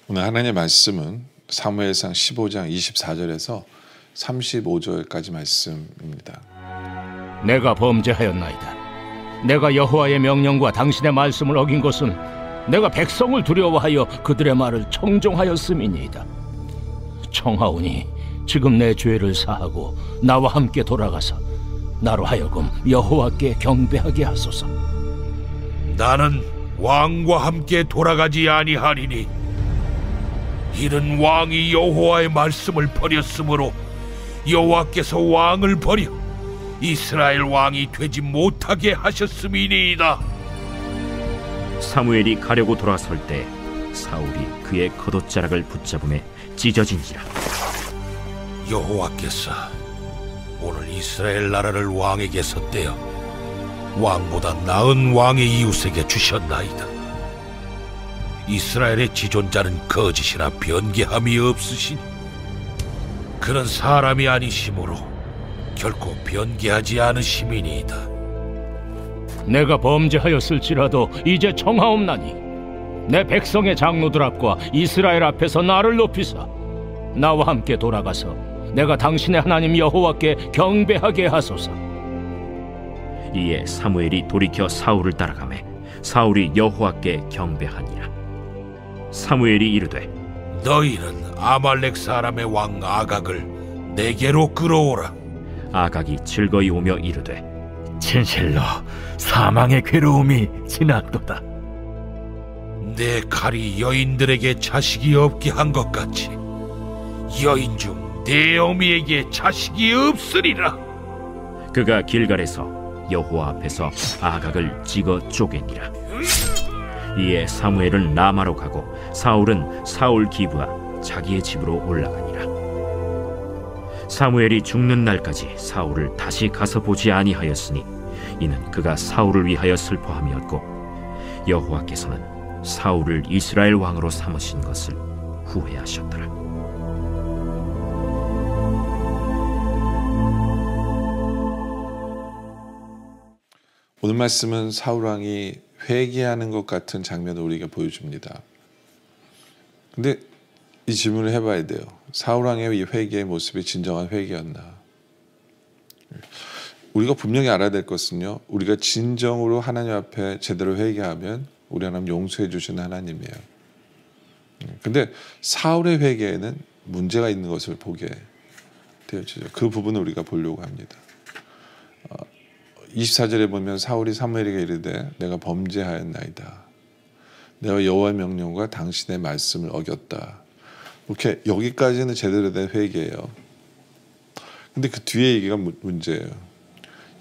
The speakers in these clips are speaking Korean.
오늘 하나님의 말씀은 사무엘상 15장 24절에서 35절까지 말씀입니다. 내가 범죄하였나이다. 내가 여호와의 명령과 당신의 말씀을 어긴 것은 내가 백성을 두려워하여 그들의 말을 청종하였음이니이다. 청하오니 지금 내 죄를 사하고 나와 함께 돌아가서 나로 하여금 여호와께 경배하게 하소서. 나는 왕과 함께 돌아가지 아니하리니 이는 왕이 여호와의 말씀을 버렸으므로 여호와께서 왕을 버려 이스라엘 왕이 되지 못하게 하셨음이니이다. 사무엘이 가려고 돌아설 때 사울이 그의 겉옷자락을 붙잡음에 찢어진지라. 여호와께서 오늘 이스라엘 나라를 왕에게서 떼어 왕보다 나은 왕의 이웃에게 주셨나이다. 이스라엘의 지존자는 거짓이나 변개함이 없으시니 그는 사람이 아니시므로 결코 변개하지 않으심이니이다. 내가 범죄하였을지라도 이제 청하옵나니 내 백성의 장로들 앞과 이스라엘 앞에서 나를 높이사 나와 함께 돌아가서 내가 당신의 하나님 여호와께 경배하게 하소서. 이에 사무엘이 돌이켜 사울을 따라가매 사울이 여호와께 경배하니라. 사무엘이 이르되 너희는 아말렉 사람의 왕 아각을 내게로 끌어오라. 아각이 즐거이 오며 이르되 진실로 사망의 괴로움이 지났도다. 내 칼이 여인들에게 자식이 없게 한 것 같이 여인 중 내 어미에게 자식이 없으리라. 그가 길갈에서 여호와 앞에서 아각을 찍어 쪼개니라. 이에 사무엘은 라마로 가고 사울은 사울 기브와 자기의 집으로 올라가니라. 사무엘이 죽는 날까지 사울을 다시 가서 보지 아니하였으니 이는 그가 사울을 위하여 슬퍼함이었고 여호와께서는 사울을 이스라엘 왕으로 삼으신 것을 후회하셨더라. 오늘 말씀은 사울 왕이 회개하는 것 같은 장면을 우리에게 보여줍니다. 근데 이 질문을 해봐야 돼요. 사울 왕의 이 회개의 모습이 진정한 회개였나? 우리가 분명히 알아야 될 것은요, 우리가 진정으로 하나님 앞에 제대로 회개하면 우리 하나님 용서해 주시는 하나님이에요. 근데 사울의 회개에는 문제가 있는 것을 보게 되어지죠. 그 부분을 우리가 보려고 합니다. 24절에 보면 사울이 사무엘에게 이르되 내가 범죄하였나이다. 내가 여호와의 명령과 당신의 말씀을 어겼다. 이렇게 여기까지는 제대로 된 회개예요. 근데 그 뒤에 얘기가 문제예요.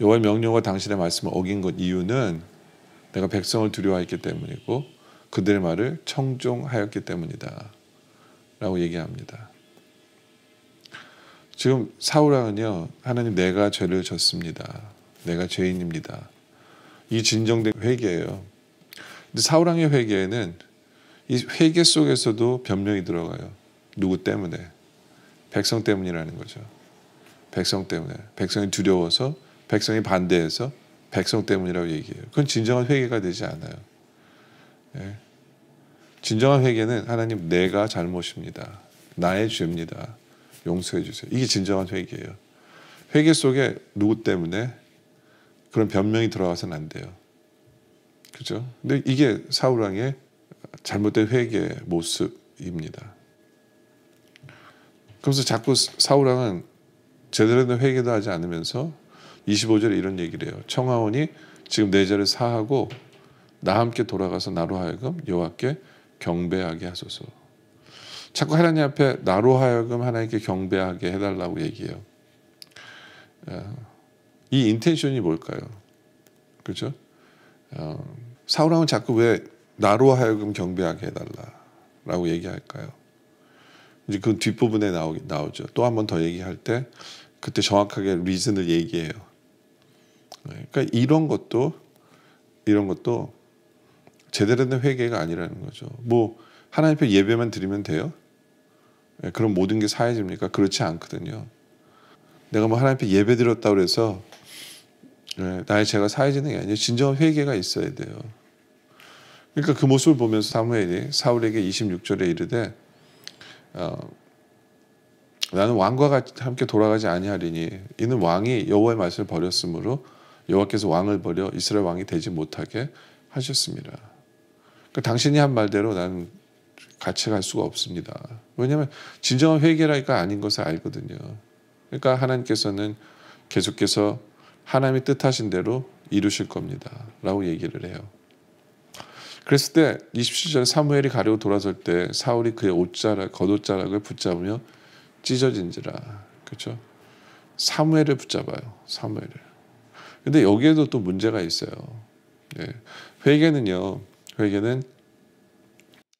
여호와의 명령과 당신의 말씀을 어긴 것 이유는 내가 백성을 두려워했기 때문이고 그들의 말을 청종하였기 때문이다 라고 얘기합니다. 지금 사울 왕은요, 하나님 내가 죄를 졌습니다. 내가 죄인입니다. 이 진정된 회개예요. 근데 사울 왕의 회개에는 이 회개 속에서도 변명이 들어가요. 누구 때문에? 백성 때문이라는 거죠. 백성 때문에. 백성이 두려워서, 백성이 반대해서 백성 때문이라고 얘기해요. 그건 진정한 회개가 되지 않아요. 예. 진정한 회개는 하나님 내가 잘못입니다. 나의 죄입니다. 용서해 주세요. 이게 진정한 회개예요. 회개 속에 누구 때문에 그런 변명이 들어가서는 안 돼요. 그죠? 근데 이게 사울 왕의 잘못된 회개의 모습입니다. 그래서 자꾸 사울 왕은 제대로 된 회개도 하지 않으면서 25절에 이런 얘기를 해요. 청하오니 지금 내 죄를 사하고 나 함께 돌아가서 나로 하여금 여호와께 경배하게 하소서. 자꾸 하나님 앞에 나로 하여금 하나님께 경배하게 해달라고 얘기해요. 이 인텐션이 뭘까요? 그렇죠? 사울 왕은 자꾸 왜 나로 하여금 경배하게 해달라라고 얘기할까요? 이제 그 뒷부분에 나오죠. 또 한 번 더 얘기할 때 그때 정확하게 리즌을 얘기해요. 그러니까 이런 것도 제대로 된 회개가 아니라는 거죠. 뭐 하나님 앞에 예배만 드리면 돼요? 그럼 모든 게 사해집니까? 그렇지 않거든요. 내가 뭐 하나님 앞에 예배 드렸다고 해서 나의 죄가 사해지는 게 아니에요. 진정한 회개가 있어야 돼요. 그러니까 그 모습을 보면서 사무엘이 사울에게 26절에 이르되 나는 왕과 함께 돌아가지 아니하리니 이는 왕이 여호와의 말씀을 버렸으므로 여호와께서 왕을 버려 이스라엘 왕이 되지 못하게 하셨습니다. 그러니까 당신이 한 말대로 나는 같이 갈 수가 없습니다. 왜냐하면 진정한 회개라니까 아닌 것을 알거든요. 그러니까 하나님께서는 계속해서 하나님이 뜻하신 대로 이루실 겁니다 라고 얘기를 해요. 그랬을 때 27절 사무엘이 가려고 돌아설 때 사울이 그의 겉옷자락을 붙잡으며 찢어진지라. 그렇죠? 사무엘을 붙잡아요. 사무엘을. 근데 여기에도 또 문제가 있어요. 네. 회개는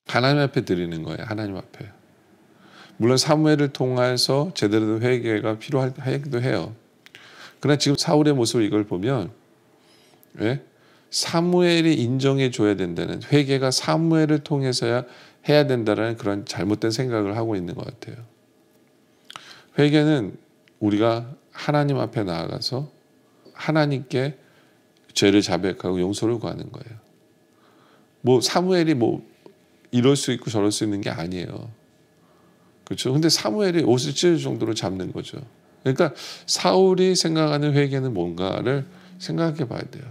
하나님 앞에 드리는 거예요. 하나님 앞에. 물론 사무엘을 통해서 제대로 된 회개가 필요하기도 해요. 그러나 지금 사울의 모습을 이걸 보면 사무엘이 인정해 줘야 된다는, 회개가 사무엘을 통해서야 해야 된다는 그런 잘못된 생각을 하고 있는 것 같아요. 회개는 우리가 하나님 앞에 나아가서 하나님께 죄를 자백하고 용서를 구하는 거예요. 뭐 사무엘이 뭐 이럴 수 있고 저럴 수 있는 게 아니에요. 그렇죠? 근데 사무엘이 옷을 찢을 정도로 잡는 거죠. 그러니까 사울이 생각하는 회개는 뭔가를 생각해 봐야 돼요.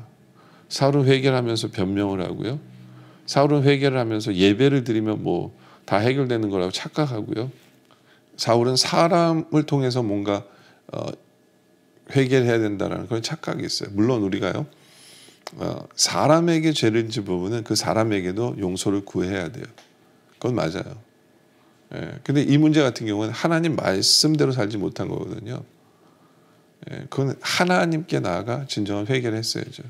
사울은 회개를 하면서 변명을 하고요. 사울은 회개를 하면서 예배를 드리면 뭐 다 해결되는 거라고 착각하고요. 사울은 사람을 통해서 뭔가 회개를 해야 된다는 그런 착각이 있어요. 물론 우리가요, 사람에게 죄를 진 부분은 그 사람에게도 용서를 구해야 돼요. 그건 맞아요. 근데 이 문제 같은 경우는 하나님 말씀대로 살지 못한 거거든요. 그건 하나님께 나아가 진정한 회개를 했어야죠.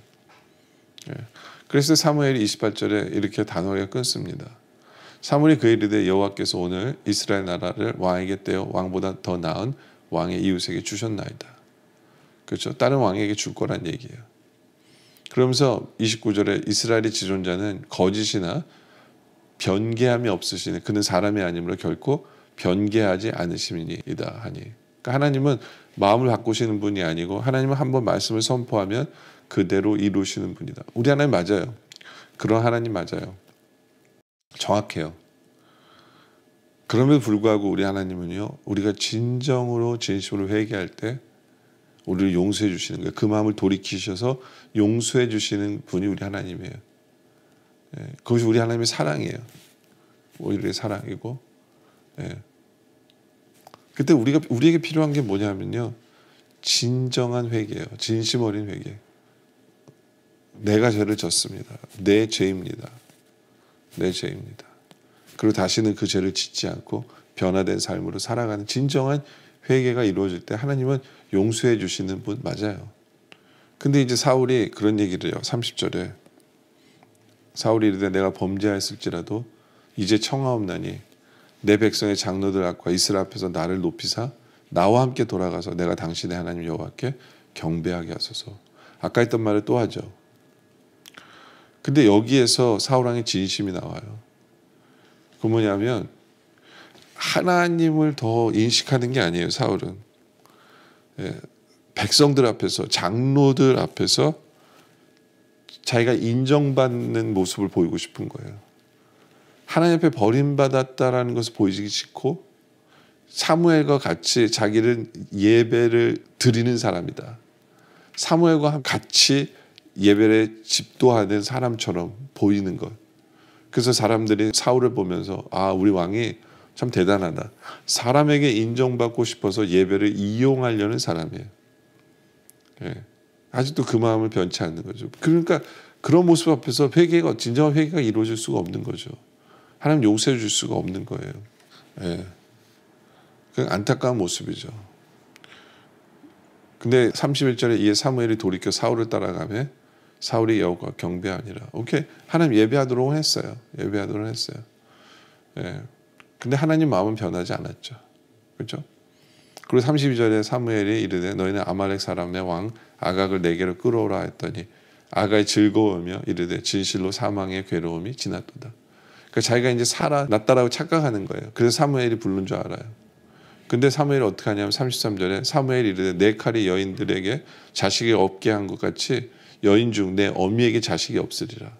그래서 사무엘이 28절에 이렇게 단호하게 끊습니다. 사무엘이 그에 이르되 여호와께서 오늘 이스라엘 나라를 왕에게 떼어 왕보다 더 나은 왕의 이웃에게 주셨나이다. 그렇죠? 다른 왕에게 줄 거란 얘기예요. 그러면서 29절에 이스라엘의 지존자는 거짓이나 변개함이 없으시니 그는 사람이 아니므로 결코 변개하지 않으심이니이다 하니. 그러니까 하나님은 마음을 바꾸시는 분이 아니고 하나님은 한번 말씀을 선포하면 그대로 이루시는 분이다. 우리 하나님 맞아요. 그런 하나님 맞아요. 정확해요. 그럼에도 불구하고 우리 하나님은요, 우리가 진정으로 진심으로 회개할 때 우리를 용서해 주시는 거예요. 그 마음을 돌이키셔서 용서해 주시는 분이 우리 하나님이에요. 예, 그것이 우리 하나님의 사랑이에요. 오히려 사랑이고. 예. 그때 우리에게 필요한 게 뭐냐면요, 진정한 회개예요. 진심 어린 회개. 내가 죄를 졌습니다. 내 죄입니다. 내 죄입니다. 그리고 다시는 그 죄를 짓지 않고 변화된 삶으로 살아가는 진정한 회개가 이루어질 때 하나님은 용서해 주시는 분 맞아요. 근데 이제 사울이 그런 얘기를 해요. 30절에 사울이 이르되 내가 범죄하였을지라도 이제 청하옵나니 내 백성의 장로들 앞과 이스라엘 앞에서 나를 높이사 나와 함께 돌아가서 내가 당신의 하나님 여호와께 경배하게 하소서. 아까 했던 말을 또 하죠. 근데 여기에서 사울 왕의 진심이 나와요. 그 뭐냐면 하나님을 더 인식하는 게 아니에요. 사울은. 예, 백성들 앞에서, 장로들 앞에서 자기가 인정받는 모습을 보이고 싶은 거예요. 하나님 앞에 버림받았다라는 것을 보이기 싫고 사무엘과 같이 자기를 예배를 드리는 사람이다. 사무엘과 같이 예배를 집도하는 사람처럼 보이는 것. 그래서 사람들이 사울을 보면서 아, 우리 왕이 참 대단하다. 사람에게 인정받고 싶어서 예배를 이용하려는 사람이에요. 예. 아직도 그 마음을 변치 않는 거죠. 그러니까 그런 모습 앞에서 회개가, 진정한 회개가 이루어질 수가 없는 거죠. 하나님 용서해 줄 수가 없는 거예요. 예. 그냥 안타까운 모습이죠. 근데 31절에 이에 사무엘이 돌이켜 사울을 따라가며 사울이 여호와 경배하니라. 오케이. 하나님 예배하도록 했어요. 예배하도록 했어요. 예. 근데 하나님 마음은 변하지 않았죠. 그렇죠? 그리고 32절에 사무엘이 이르되 너희는 아말렉 사람의 왕 아각을 내게로 끌어오라 했더니 아각이 즐거우며 이르되 진실로 사망의 괴로움이 지났도다. 그러니까 자기가 이제 살아났다라고 착각하는 거예요. 그래서 사무엘이 부른 줄 알아요. 근데 사무엘이 어떻게 하냐면 33절에 사무엘이 이르되 내 칼이 여인들에게 자식이 없게 한 것 같이 여인 중 내 어미에게 자식이 없으리라.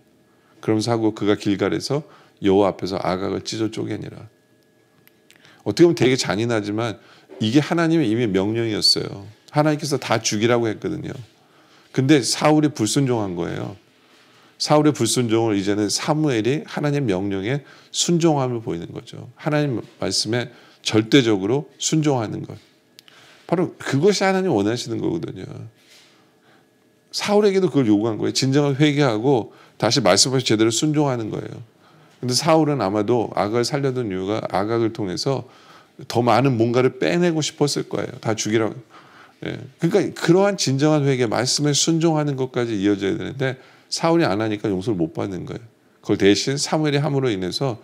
그러면서 하고 그가 길갈에서 여호와 앞에서 아각을 찢어 쪼개니라. 어떻게 보면 되게 잔인하지만 이게 하나님의 이미 명령이었어요. 하나님께서 다 죽이라고 했거든요. 근데 사울이 불순종한 거예요. 사울의 불순종을 이제는 사무엘이 하나님의 명령에 순종함을 보이는 거죠. 하나님 말씀에 절대적으로 순종하는 것. 바로 그것이 하나님 원하시는 거거든요. 사울에게도 그걸 요구한 거예요. 진정한 회개하고 다시 말씀을 제대로 순종하는 거예요. 근데 사울은 아마도 아각을 살려둔 이유가 아각을 통해서 더 많은 뭔가를 빼내고 싶었을 거예요. 다 죽이라고. 예. 그러니까 그러한 진정한 회개, 말씀에 순종하는 것까지 이어져야 되는데 사울이 안 하니까 용서를 못 받는 거예요. 그걸 대신 사무엘이 함으로 인해서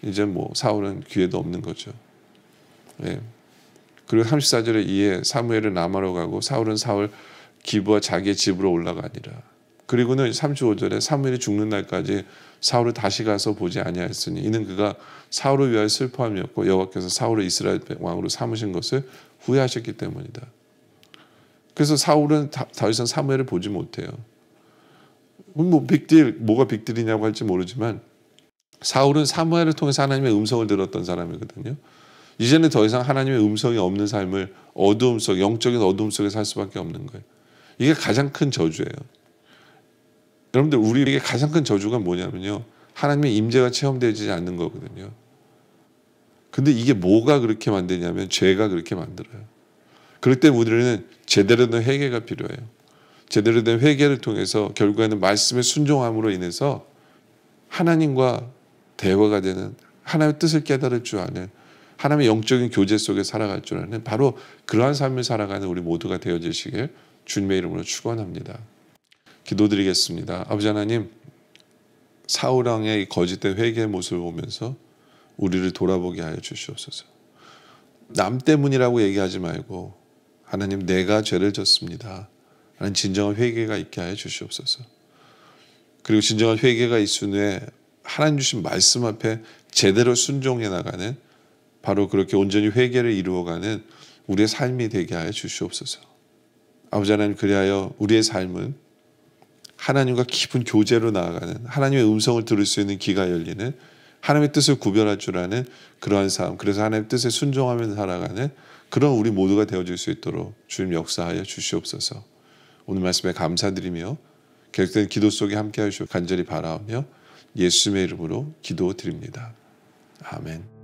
이제 뭐 사울은 기회도 없는 거죠. 예. 그리고 34절에 이에 사무엘은 라마로 가고 사울은 사울 기브와 자기의 집으로 올라가니라. 그리고는 35절에 사무엘이 죽는 날까지 사울을 다시 가서 보지 아니하였으니 이는 그가 사울을 위하여 슬퍼함이었고 여호와께서 사울을 이스라엘 왕으로 삼으신 것을 후회하셨기 때문이다. 그래서 사울은 더 이상 사무엘을 보지 못해요. 뭐 빅딜, 뭐가 빅딜이냐고 할지 모르지만 사울은 사무엘을 통해서 하나님의 음성을 들었던 사람이거든요. 이제는 더 이상 하나님의 음성이 없는 삶을 어두움 속, 영적인 어두움 속에 살 수밖에 없는 거예요. 이게 가장 큰 저주예요. 여러분들 우리에게 가장 큰 저주가 뭐냐면요. 하나님의 임재가 체험되지 않는 거거든요. 근데 이게 뭐가 그렇게 만드냐면 죄가 그렇게 만들어요. 그럴 때 우리는 제대로 된 회개가 필요해요. 제대로 된 회개를 통해서 결국에는 말씀의 순종함으로 인해서 하나님과 대화가 되는 하나님의 뜻을 깨달을 줄 아는 하나님의 영적인 교제 속에 살아갈 줄 아는 바로 그러한 삶을 살아가는 우리 모두가 되어지시길 주님의 이름으로 축원합니다. 기도드리겠습니다. 아버지 하나님, 사울 왕의 거짓된 회개의 모습을 보면서 우리를 돌아보게 하여 주시옵소서. 남 때문이라고 얘기하지 말고 하나님 내가 죄를 졌습니다. 하는 진정한 회개가 있게 하여 주시옵소서. 그리고 진정한 회개가 있은 후에 하나님 주신 말씀 앞에 제대로 순종해 나가는, 바로 그렇게 온전히 회개를 이루어가는 우리의 삶이 되게 하여 주시옵소서. 아버지 하나님, 그리하여 우리의 삶은 하나님과 깊은 교제로 나아가는, 하나님의 음성을 들을 수 있는 귀가 열리는, 하나님의 뜻을 구별할 줄 아는 그러한 삶, 그래서 하나님의 뜻에 순종하며 살아가는 그런 우리 모두가 되어줄 수 있도록 주님 역사하여 주시옵소서. 오늘 말씀에 감사드리며 계속된 기도 속에 함께 하시고 간절히 바라오며 예수님의 이름으로 기도드립니다. 아멘.